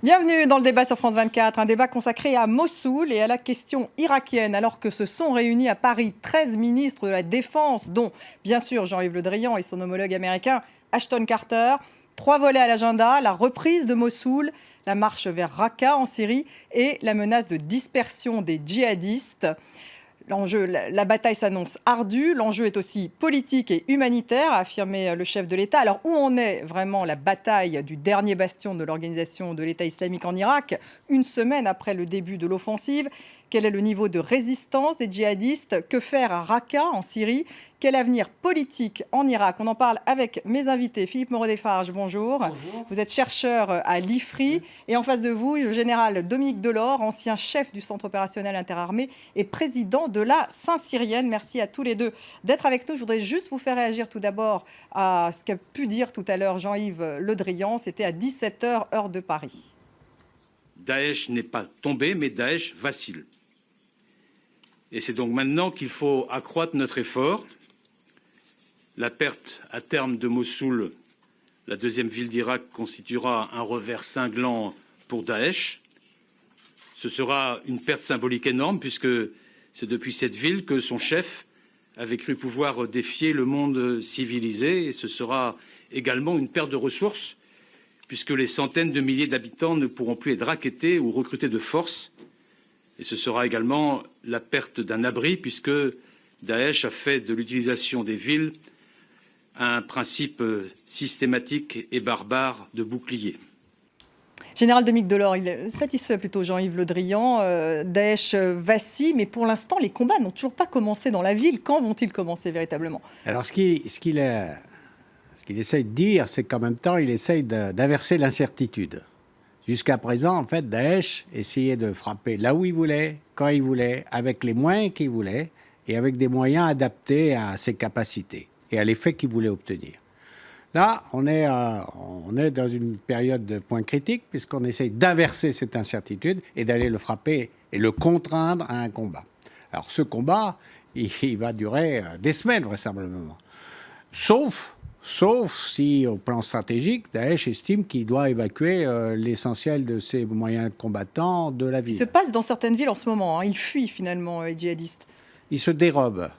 Bienvenue dans le débat sur France 24, un débat consacré à Mossoul et à la question irakienne, alors que se sont réunis à Paris 13 ministres de la Défense, dont bien sûr Jean-Yves Le Drian et son homologue américain Ashton Carter. 3 volets à l'agenda: la reprise de Mossoul, la marche vers Raqqa en Syrie et la menace de dispersion des djihadistes. L'enjeu, la bataille s'annonce ardue. L'enjeu est aussi politique et humanitaire, a affirmé le chef de l'État. Alors, où en est vraiment la bataille du dernier bastion de l'organisation de l'État islamique en Irak, une semaine après le début de l'offensive? Quel est le niveau de résistance des djihadistes? Que faire à Raqqa, en Syrie? Quel avenir politique en Irak? On en parle avec mes invités. Philippe Moreau-Desfarges, bonjour. Bonjour. Vous êtes chercheur à l'IFRI. Et en face de vous, le général Dominique Delors, ancien chef du centre opérationnel interarmé et président de la Saint-Syrienne. Merci à tous les deux d'être avec nous. Je voudrais juste vous faire réagir tout d'abord à ce qu'a pu dire tout à l'heure Jean-Yves Le Drian. C'était à 17h, heure de Paris. Daesh n'est pas tombé, mais Daesh vacille. Et c'est donc maintenant qu'il faut accroître notre effort. La perte à terme de Mossoul, la deuxième ville d'Irak, constituera un revers cinglant pour Daesh. Ce sera une perte symbolique énorme, puisque c'est depuis cette ville que son chef avait cru pouvoir défier le monde civilisé. Et ce sera également une perte de ressources, puisque les centaines de milliers d'habitants ne pourront plus être rackettés ou recrutés de force. Et ce sera également la perte d'un abri, puisque Daesh a fait de l'utilisation des villes un principe systématique et barbare de bouclier. Général Dominique Delors, il satisfait plutôt Jean-Yves Le Drian. Daesh vacille, mais pour l'instant, les combats n'ont toujours pas commencé dans la ville. Quand vont-ils commencer véritablement? Alors, ce qu'il essaye de dire, c'est qu'en même temps, il essaye d'inverser l'incertitude. Jusqu'à présent, en fait, Daesh essayait de frapper là où il voulait, quand il voulait, avec les moyens qu'il voulait, et avec des moyens adaptés à ses capacités et à l'effet qu'il voulait obtenir. Là, on est dans une période de point critique, puisqu'on essaye d'inverser cette incertitude et d'aller le frapper et le contraindre à un combat. Alors, ce combat, il va durer des semaines, vraisemblablement. Sauf si, au plan stratégique, Daesh estime qu'il doit évacuer l'essentiel de ses moyens combattants de la ville. Ce qui se passe dans certaines villes en ce moment, hein. Ils fuient finalement, les djihadistes. Ils se dérobent.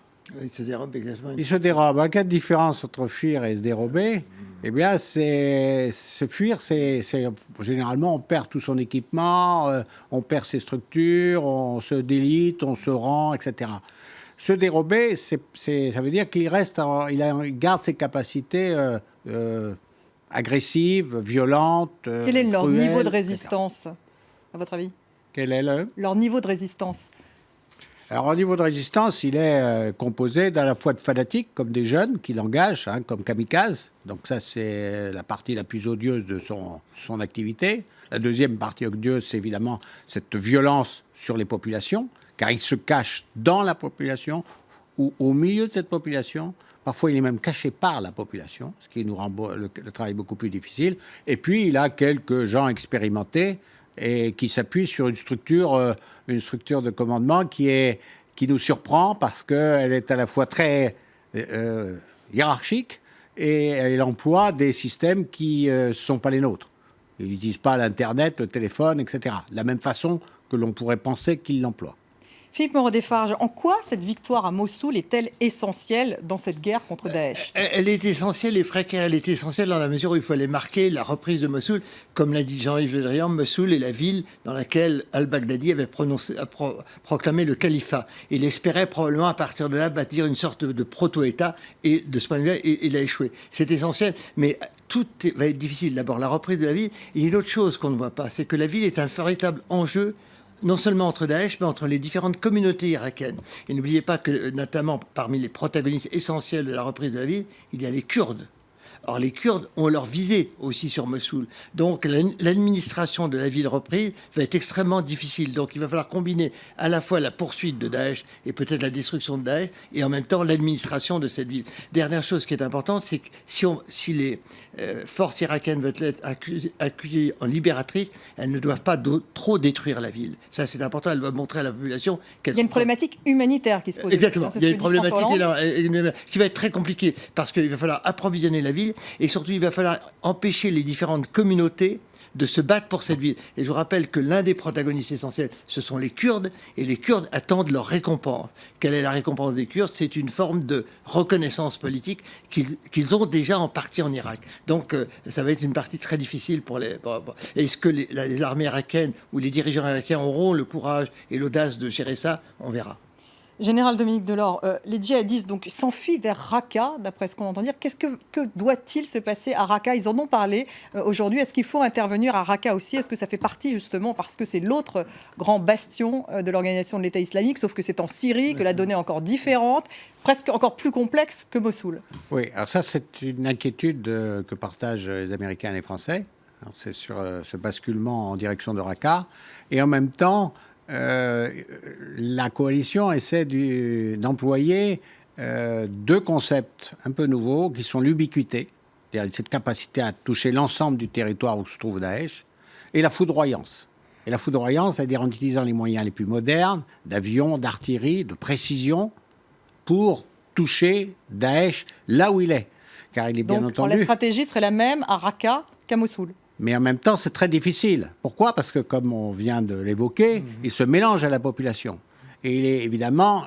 Il se dérobe exactement. Il se dérobe. En cas de différence entre fuir et se dérober, eh bien, se fuir, c'est généralement, on perd tout son équipement, on perd ses structures, on se délite, on se rend, etc. Se dérober, ça veut dire qu'il il garde ses capacités agressives, violentes. Quel est leur cruelles, niveau de etc. résistance, à votre avis? Quel est leur niveau de résistance? Alors, au niveau de résistance, il est composé à la fois de fanatiques, comme des jeunes qui l'engagent, comme kamikazes. Donc ça, c'est la partie la plus odieuse de son activité. La deuxième partie odieuse, c'est évidemment cette violence sur les populations, car il se cache dans la population ou au milieu de cette population. Parfois, il est même caché par la population, ce qui nous rend le travail beaucoup plus difficile. Et puis, il a quelques gens expérimentés et qui s'appuie sur une structure de commandement qui nous surprend parce qu'elle est à la fois très hiérarchique et elle emploie des systèmes qui ne sont pas les nôtres. Ils n'utilisent pas l'Internet, le téléphone, etc. De la même façon que l'on pourrait penser qu'ils l'emploient. Philippe Moreau-Desfarges, en quoi cette victoire à Mossoul est-elle essentielle dans cette guerre contre Daesh? Elle est essentielle et précaire. Elle est essentielle dans la mesure où il fallait marquer la reprise de Mossoul. Comme l'a dit Jean-Yves Le Drian, Mossoul est la ville dans laquelle al-Baghdadi avait proclamé le califat. Il espérait probablement à partir de là bâtir une sorte de proto-État et de ce point de vue-là, il a échoué. C'est essentiel, mais tout va être difficile. D'abord, la reprise de la ville. Et une autre chose qu'on ne voit pas, c'est que la ville est un véritable enjeu non seulement entre Daesh, mais entre les différentes communautés irakiennes. Et n'oubliez pas que, notamment, parmi les protagonistes essentiels de la reprise de la ville, il y a les Kurdes. Or, les Kurdes ont leur visée aussi sur Mossoul. Donc, l'administration de la ville reprise va être extrêmement difficile. Donc, il va falloir combiner à la fois la poursuite de Daesh et peut-être la destruction de Daesh et en même temps l'administration de cette ville. Dernière chose qui est importante, c'est que si les forces irakiennes veulent être accueillies en libératrices, elles ne doivent pas trop détruire la ville. Ça, c'est important. Elles doivent montrer à la population qu'elles... Il y a une problématique humanitaire qui se pose. Exactement. Il y a une problématique qui va être très compliquée parce qu'il va falloir approvisionner la ville. Et surtout, il va falloir empêcher les différentes communautés de se battre pour cette ville. Et je vous rappelle que l'un des protagonistes essentiels, ce sont les Kurdes, et les Kurdes attendent leur récompense. Quelle est la récompense des Kurdes? C'est une forme de reconnaissance politique qu'ils ont déjà en partie en Irak. Donc ça va être une partie très difficile pour les... Est-ce que les armées irakiennes ou les dirigeants irakiens auront le courage et l'audace de gérer ça? On verra. Général Dominique Delors, les djihadistes donc s'enfuient vers Raqqa, d'après ce qu'on entend dire. Que doit-il se passer à Raqqa? Ils en ont parlé aujourd'hui. Est-ce qu'il faut intervenir à Raqqa aussi? Est-ce que ça fait partie justement, parce que c'est l'autre grand bastion de l'organisation de l'État islamique, sauf que c'est en Syrie, que la donnée est encore différente, presque encore plus complexe que Mossoul? Oui, alors ça c'est une inquiétude que partagent les Américains et les Français. C'est sur ce basculement en direction de Raqqa. Et en même temps, la coalition essaie d'employer deux concepts un peu nouveaux qui sont l'ubiquité, c'est-à-dire cette capacité à toucher l'ensemble du territoire où se trouve Daesh, et la foudroyance. Et la foudroyance, c'est-à-dire en utilisant les moyens les plus modernes, d'avions, d'artillerie, de précision, pour toucher Daesh là où il est. Car il est bien entendu... la stratégie serait la même à Raqqa qu'à Mossoul. Mais en même temps, c'est très difficile. Pourquoi? Parce que, comme on vient de l'évoquer, il se mélange à la population. Et il est évidemment,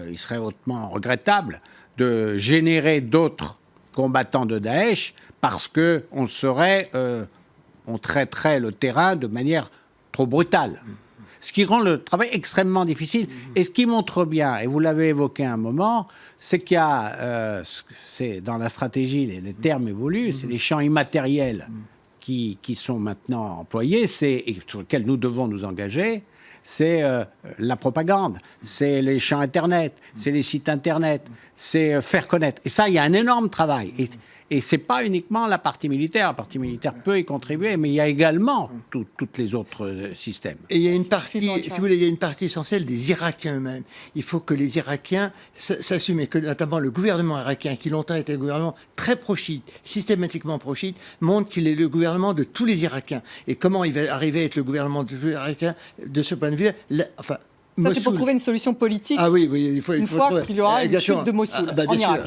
il serait hautement regrettable de générer d'autres combattants de Daesh parce qu'on traiterait le terrain de manière trop brutale. Ce qui rend le travail extrêmement difficile. Et ce qui montre bien, et vous l'avez évoqué un moment, c'est qu'il y a, dans la stratégie, les termes évoluent, c'est les champs immatériels qui sont maintenant employés, et sur lesquels nous devons nous engager, c'est la propagande, c'est les champs Internet, c'est les sites Internet, c'est faire connaître. Et ça, il y a un énorme travail. Et ce n'est pas uniquement la partie militaire. La partie militaire peut y contribuer, mais il y a également tous les autres systèmes. Et il y a une partie, si vous voulez, il y a une partie essentielle des Irakiens eux-mêmes. Il faut que les Irakiens s'assument, et que notamment le gouvernement irakien, qui longtemps était un gouvernement très pro-chiite, systématiquement pro-chiite, montre qu'il est le gouvernement de tous les Irakiens. Et comment il va arriver à être le gouvernement de tous les Irakiens de ce point de vue? Ça, c'est pour trouver une solution politique. Ah oui, il faut fois qu'il y aura une chute de Mossoul en Irak.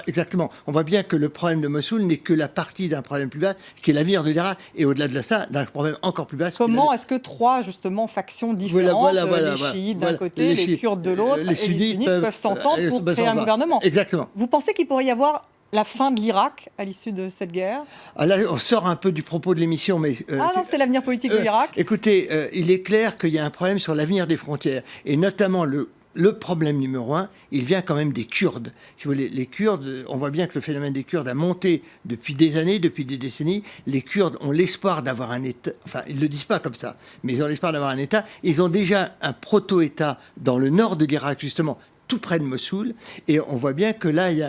Exactement. On voit bien que le problème de Mossoul n'est que la partie d'un problème plus bas, qui est l'avenir de l'Irak, et au-delà de ça, d'un problème encore plus bas. Comment est-ce que trois, justement, factions différentes, les chiites d'un côté, les Kurdes de l'autre, et les sunnites peuvent s'entendre pour créer un gouvernement? Exactement. Vous pensez qu'il pourrait y avoir la fin de l'Irak à l'issue de cette guerre? Là, on sort un peu du propos de l'émission, mais... non, c'est l'avenir politique de l'Irak. Écoutez, il est clair qu'il y a un problème sur l'avenir des frontières, et notamment le problème numéro un, il vient quand même des Kurdes. Si vous voulez, les Kurdes, on voit bien que le phénomène des Kurdes a monté depuis des années, depuis des décennies. Les Kurdes ont l'espoir d'avoir un État, enfin, ils ne le disent pas comme ça, mais ils ont l'espoir d'avoir un État. Ils ont déjà un proto-État dans le nord de l'Irak, justement, tout près de Mossoul, et on voit bien que là, il y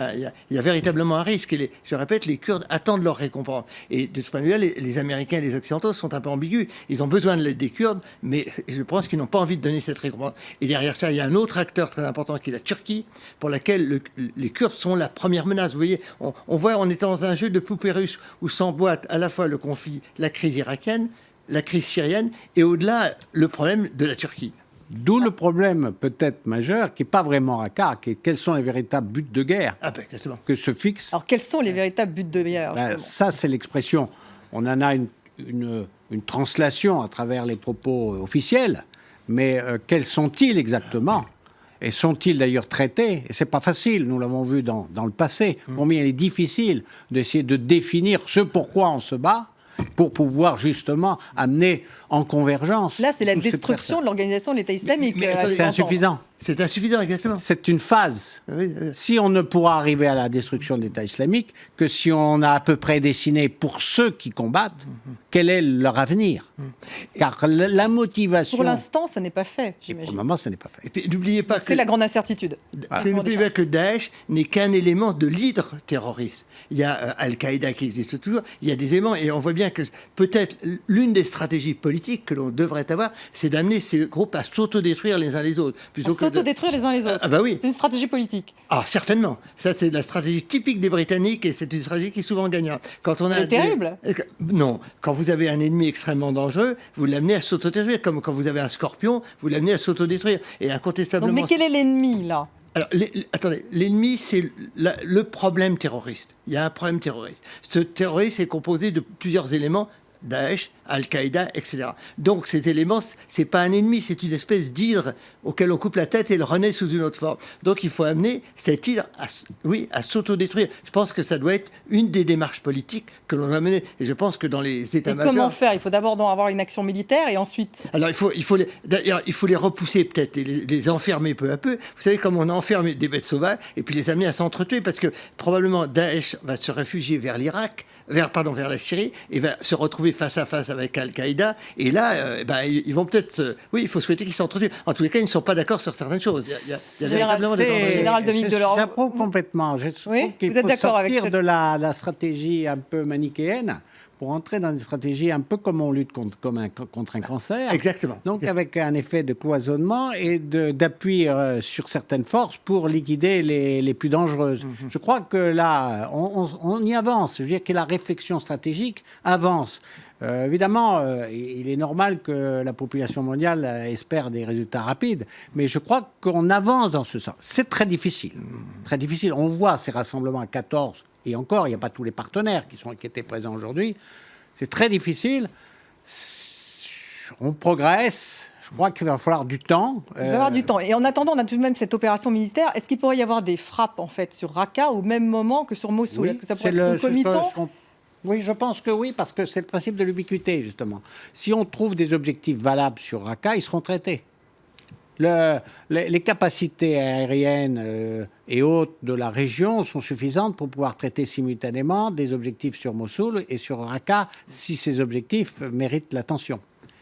a véritablement un risque. Et je répète, les Kurdes attendent leur récompense. Et de ce point de vue-là, les Américains et les Occidentaux sont un peu ambigus. Ils ont besoin de l'aide des Kurdes, mais je pense qu'ils n'ont pas envie de donner cette récompense. Et derrière ça, il y a un autre acteur très important qui est la Turquie, pour laquelle les Kurdes sont la première menace. Vous voyez, on voit, on est dans un jeu de poupées russes où s'emboîte à la fois le conflit, la crise irakienne, la crise syrienne, et au-delà, le problème de la Turquie. D'où le problème peut-être majeur, qui n'est pas vraiment Raqqa, qui est quels sont les véritables buts de guerre que se fixe. Alors quels sont les véritables buts de guerre? Ça, c'est l'expression. On en a une translation à travers les propos officiels, mais quels sont-ils exactement? Et sont-ils d'ailleurs traités? Et c'est pas facile, nous l'avons vu dans le passé. Combien il est difficile d'essayer de définir ce pourquoi on se bat, pour pouvoir justement amener en convergence. Là, c'est la destruction de l'organisation de l'État islamique. Mais c'est insuffisant. C'est insuffisant, exactement. C'est une phase. Oui. Si on ne pourra arriver à la destruction de l'État islamique que si on a à peu près dessiné pour ceux qui combattent, quel est leur avenir. Car la motivation... Pour l'instant, ça n'est pas fait, j'imagine. Pour le moment, ça n'est pas fait. Et puis, n'oubliez pas que... C'est la grande incertitude. N'oubliez pas que Daesh n'est qu'un élément de l'hydre terroriste. Il y a Al-Qaïda qui existe toujours, il y a des éléments, et on voit bien que peut-être l'une des stratégies politiques que l'on devrait avoir, c'est d'amener ces groupes à s'autodétruire les uns les autres. S'autodétruire les uns les autres. Ah bah oui. C'est une stratégie politique. Ah, certainement. Ça, c'est la stratégie typique des Britanniques, et c'est une stratégie qui est souvent gagnante. C'est terrible. Non. Quand vous avez un ennemi extrêmement dangereux, vous l'amenez à s'autodétruire. Comme quand vous avez un scorpion, vous l'amenez à s'autodétruire. Et incontestablement... Donc, mais quel est l'ennemi, là? Alors, attendez, l'ennemi, c'est le problème terroriste. Il y a un problème terroriste. Ce terroriste est composé de plusieurs éléments. Daesh, Al-Qaïda, etc. Donc cet élément, c'est pas un ennemi, c'est une espèce d'hydre auquel on coupe la tête et il renaît sous une autre forme. Donc il faut amener cet hydre à s'autodétruire. Je pense que ça doit être une des démarches politiques que l'on doit mener. Et je pense que dans les états-majors... Comment faire? Il faut d'abord avoir une action militaire et ensuite... Alors il faut les repousser peut-être et les enfermer peu à peu. Vous savez, comme on enferme des bêtes sauvages et puis les amener à s'entretuer, parce que probablement Daesh va se réfugier vers l'Irak, vers la Syrie, et va se retrouver face à face avec Al-Qaïda. Et là, ils vont peut-être... oui, il faut souhaiter qu'ils s'entretuent. En tous les cas, ils ne sont pas d'accord sur certaines choses. Il y a véritablement des convergences. Général Dominique Delors. J'approuve complètement. Je trouve qu'il vous êtes faut d'accord avec sortir cette... de la stratégie un peu manichéenne pour entrer dans une stratégie un peu comme on lutte contre un cancer. Exactement. Donc avec un effet de cloisonnement et d'appui sur certaines forces pour liquider les plus dangereuses. Je crois que là, on y avance. Je veux dire que la réflexion stratégique avance. Évidemment, il est normal que la population mondiale espère des résultats rapides, mais je crois qu'on avance dans ce sens. C'est très difficile. Très difficile. On voit ces rassemblements à 14, et encore, il n'y a pas tous les partenaires qui étaient présents aujourd'hui. C'est très difficile. On progresse. Je crois qu'il va falloir du temps. Il va y avoir du temps. Et en attendant, on a tout de même cette opération militaire. Est-ce qu'il pourrait y avoir des frappes en fait sur Raqqa au même moment que sur Mossoul? Est-ce que ça pourrait être concomitant? Oui, je pense que oui, parce que c'est le principe de l'ubiquité, justement. Si on trouve des objectifs valables sur Raqqa, ils seront traités. Les capacités aériennes et autres de la région sont suffisantes pour pouvoir traiter simultanément des objectifs sur Mossoul et sur Raqqa, si ces objectifs méritent l'attention.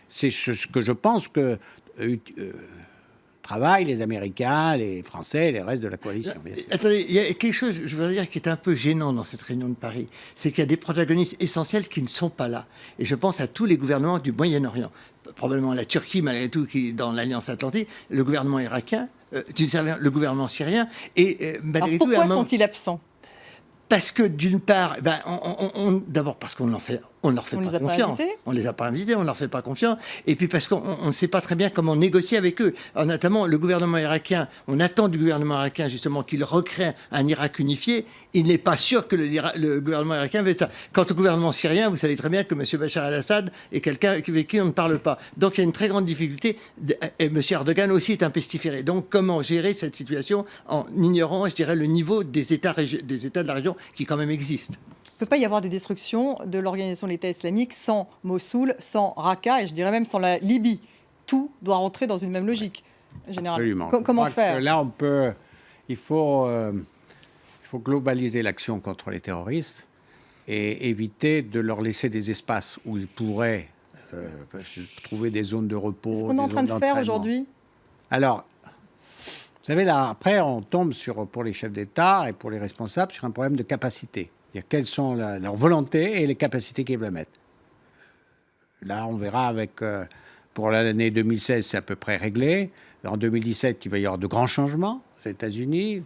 C'est ce que je pense que travaillent les Américains, les Français et les restes de la coalition. Attendez, il y a quelque chose, je veux dire, qui est un peu gênant dans cette réunion de Paris. C'est qu'il y a des protagonistes essentiels qui ne sont pas là. Et je pense à tous les gouvernements du Moyen-Orient. Probablement la Turquie, malgré tout, qui est dans l'Alliance Atlantique, le gouvernement irakien, le gouvernement syrien. Et malgré tout, pourquoi sont-ils absents? Parce que d'une part, d'abord parce qu'on leur fait pas confiance. On les a pas invités, on leur fait pas confiance. Et puis parce qu'on ne sait pas très bien comment négocier avec eux. Alors, notamment le gouvernement irakien, on attend du gouvernement irakien justement qu'il recrée un Irak unifié. Il n'est pas sûr que le gouvernement irakien veut ça. Quant au gouvernement syrien, vous savez très bien que M. Bachar al-Assad est quelqu'un avec qui on ne parle pas. Donc il y a une très grande difficulté. Et M. Erdogan aussi est un pestiféré. Donc comment gérer cette situation en ignorant, je dirais, le niveau des États de la région qui quand même existent. Il ne peut pas y avoir de destruction de l'organisation de l'État islamique sans Mossoul, sans Raqqa et je dirais même sans la Libye. Tout doit rentrer dans une même logique. Général. Absolument. Comment faire? Là, il faut globaliser l'action contre les terroristes et éviter de leur laisser des espaces où ils pourraient trouver des zones de repos. C'est ce qu'on est en train de faire aujourd'hui. Alors, vous savez, là, après, on tombe pour les chefs d'État et pour les responsables sur un problème de capacité. C'est-à-dire quelles sont leurs volontés et les capacités qu'ils veulent mettre. Là, on verra pour l'année 2016, c'est à peu près réglé. En 2017, il va y avoir de grands changements aux États-Unis,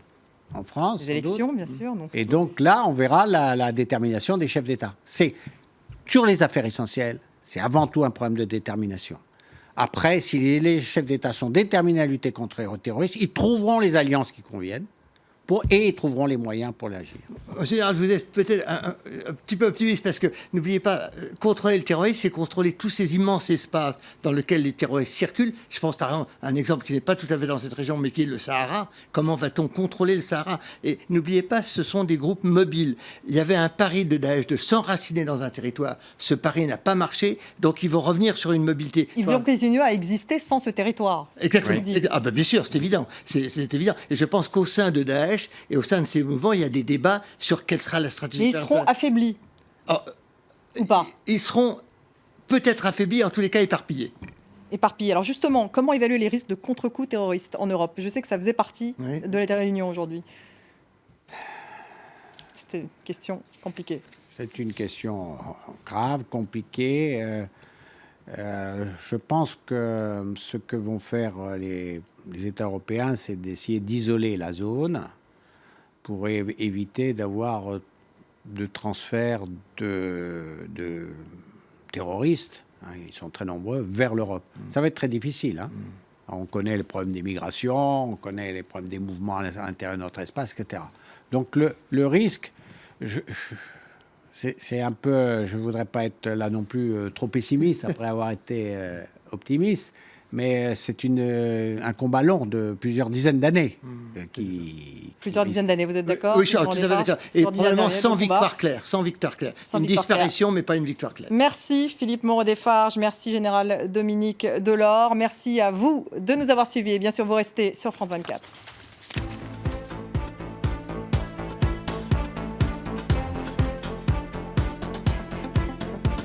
en France. Les élections, bien sûr. Donc. Et donc là, on verra la détermination des chefs d'État. C'est sur les affaires essentielles, c'est avant tout un problème de détermination. Après, si les chefs d'État sont déterminés à lutter contre les terroristes, ils trouveront les alliances qui conviennent. Et ils trouveront les moyens pour l'agir. En général, vous êtes peut-être un petit peu optimiste parce que n'oubliez pas, contrôler le terrorisme, c'est contrôler tous ces immenses espaces dans lesquels les terroristes circulent. Je pense par exemple à un exemple qui n'est pas tout à fait dans cette région, mais qui est le Sahara. Comment va-t-on contrôler le Sahara? Et n'oubliez pas, ce sont des groupes mobiles. Il y avait un pari de Daesh de s'enraciner dans un territoire. Ce pari n'a pas marché, donc ils vont revenir sur une mobilité. Ils vont continuer à exister sans ce territoire. Exactement. Ah ben bien sûr, c'est évident. C'est évident. Et je pense qu'au sein de Daesh, et au sein de ces mouvements, il y a des débats sur quelle sera la stratégie. Mais ils seront affaiblis. Ou pas? Ils seront peut-être affaiblis, en tous les cas éparpillés. Éparpillés. Alors justement, comment évaluer les risques de contre-coups terroristes en Europe? Je sais que ça faisait partie de la réunion aujourd'hui. C'était une question compliquée. C'est une question grave, compliquée. Je pense que ce que vont faire les États européens, c'est d'essayer d'isoler la zone pour éviter d'avoir de transfert de terroristes, ils sont très nombreux, vers l'Europe. Ça va être très difficile. On connaît les problèmes des migrations, on connaît les problèmes des mouvements à l'intérieur de notre espace, etc. Donc le risque, c'est un peu, je ne voudrais pas être là non plus trop pessimiste après avoir été optimiste, mais c'est un combat long de plusieurs dizaines d'années. Plusieurs dizaines d'années, vous êtes d'accord? Oui, je suis tout à fait d'accord. Et probablement sans victoire claire. Sans victoire claire. Une disparition, mais pas une victoire claire. Merci Philippe Moreau-Desfarges, merci Général Dominique Delors, merci à vous de nous avoir suivis. Et bien sûr, vous restez sur France 24.